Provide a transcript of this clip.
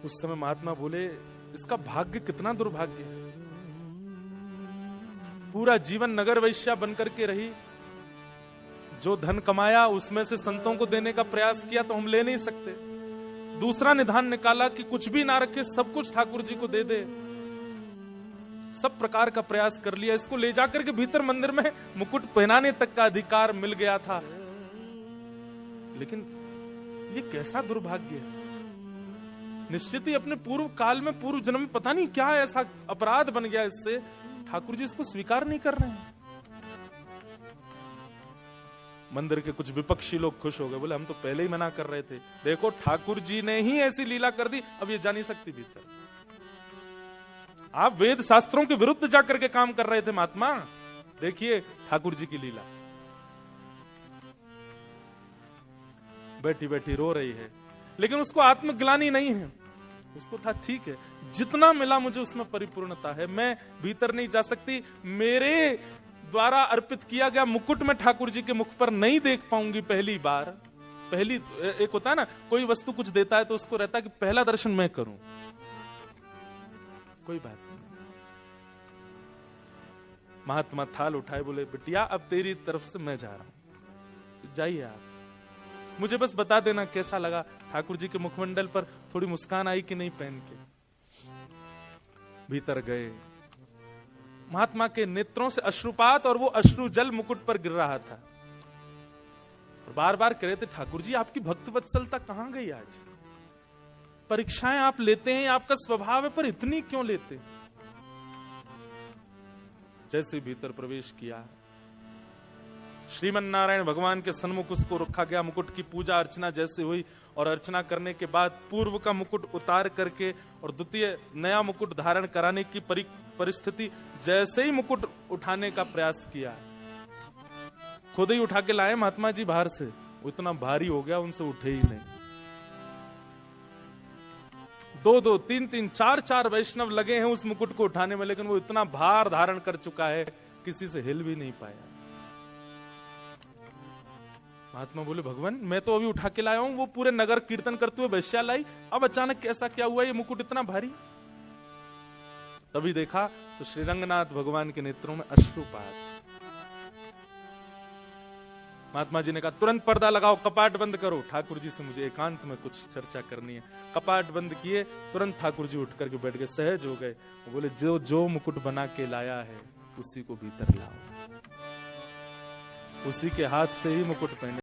उस समय महात्मा बोले, इसका भाग्य कितना दुर्भाग्य है। पूरा जीवन नगर वैश्या बनकर के रही, जो धन कमाया उसमें से संतों को देने का प्रयास किया तो हम ले नहीं सकते। दूसरा निधान निकाला कि कुछ भी ना रखे, सब कुछ ठाकुर जी को दे दे। सब प्रकार का प्रयास कर लिया, इसको ले जाकर के भीतर मंदिर में मुकुट पहनाने तक का अधिकार मिल गया था। लेकिन ये कैसा दुर्भाग्य है। निश्चित ही अपने पूर्व काल में, पूर्व जन्म में पता नहीं क्या ऐसा अपराध बन गया इससे, ठाकुर जी इसको स्वीकार नहीं कर रहे हैं। मंदिर के कुछ विपक्षी लोग खुश हो गए, बोले हम तो पहले ही मना कर रहे थे, देखो ठाकुर जी ने ही ऐसी लीला कर दी, अब ये जा नहीं सकती भीतर। आप वेद शास्त्रों के विरुद्ध जाकर के काम कर रहे थे महात्मा, देखिए ठाकुर जी की लीला। बैठी बैठी रो रही है, लेकिन उसको आत्मग्लानि नहीं है। उसको था ठीक है, जितना मिला मुझे उसमें परिपूर्णता है, मैं भीतर नहीं जा सकती, मेरे द्वारा अर्पित किया गया मुकुट में ठाकुर जी के मुख पर नहीं देख पाऊंगी पहली बार। पहली एक होता है ना, कोई वस्तु कुछ देता है तो उसको रहता है कि पहला दर्शन मैं करूं। कोई बात नहीं। महात्मा थाल उठाए, बोले बिटिया अब तेरी तरफ से मैं जा रहा हूं, जाइए आप, मुझे बस बता देना कैसा लगा। ठाकुर जी के मुखमंडल पर थोड़ी मुस्कान आई कि नहीं पहन के। भीतर गए, महात्मा के नेत्रों से अश्रुपात और वो अश्रु जल मुकुट पर गिर रहा था। और बार बार कह रहे थे, ठाकुर जी आपकी भक्त वत्सलता कहां गई आज? परीक्षाएं आप लेते हैं, आपका स्वभाव है, पर इतनी क्यों लेते? जैसे भीतर प्रवेश किया, श्रीमन नारायण भगवान के सन्मुख उसको रखा गया। मुकुट की पूजा अर्चना जैसे हुई, और अर्चना करने के बाद पूर्व का मुकुट उतार करके और द्वितीय नया मुकुट धारण कराने की परिस्थिति, जैसे ही मुकुट उठाने का प्रयास किया, खुद ही उठा के लाए महात्मा जी बाहर से। वो इतना भारी हो गया, उनसे उठे ही नहीं। 2-2, 3-3, 4-4 वैष्णव लगे हैं उस मुकुट को उठाने में, लेकिन वो इतना भार धारण कर चुका है, किसी से हिल भी नहीं पाया। महात्मा बोले, भगवान मैं तो अभी उठा के लाया हूं, वो पूरे नगर कीर्तन करते हुए वैश्या लाई, अब अचानक कैसा क्या हुआ, ये मुकुट इतना भारी? तभी देखा तो श्रीरंगनाथ भगवान के नेत्रों में अश्रुपात। महात्मा जी ने कहा, तुरंत पर्दा लगाओ, कपाट बंद करो, ठाकुर जी से मुझे एकांत में कुछ चर्चा करनी है। कपाट बंद किए, तुरंत ठाकुर जी उठ करके बैठ गए, सहज हो गए। बोले, जो जो मुकुट बना के लाया है उसी को भीतर लाओ। उसी के हाथ से ही मुकुट पहने।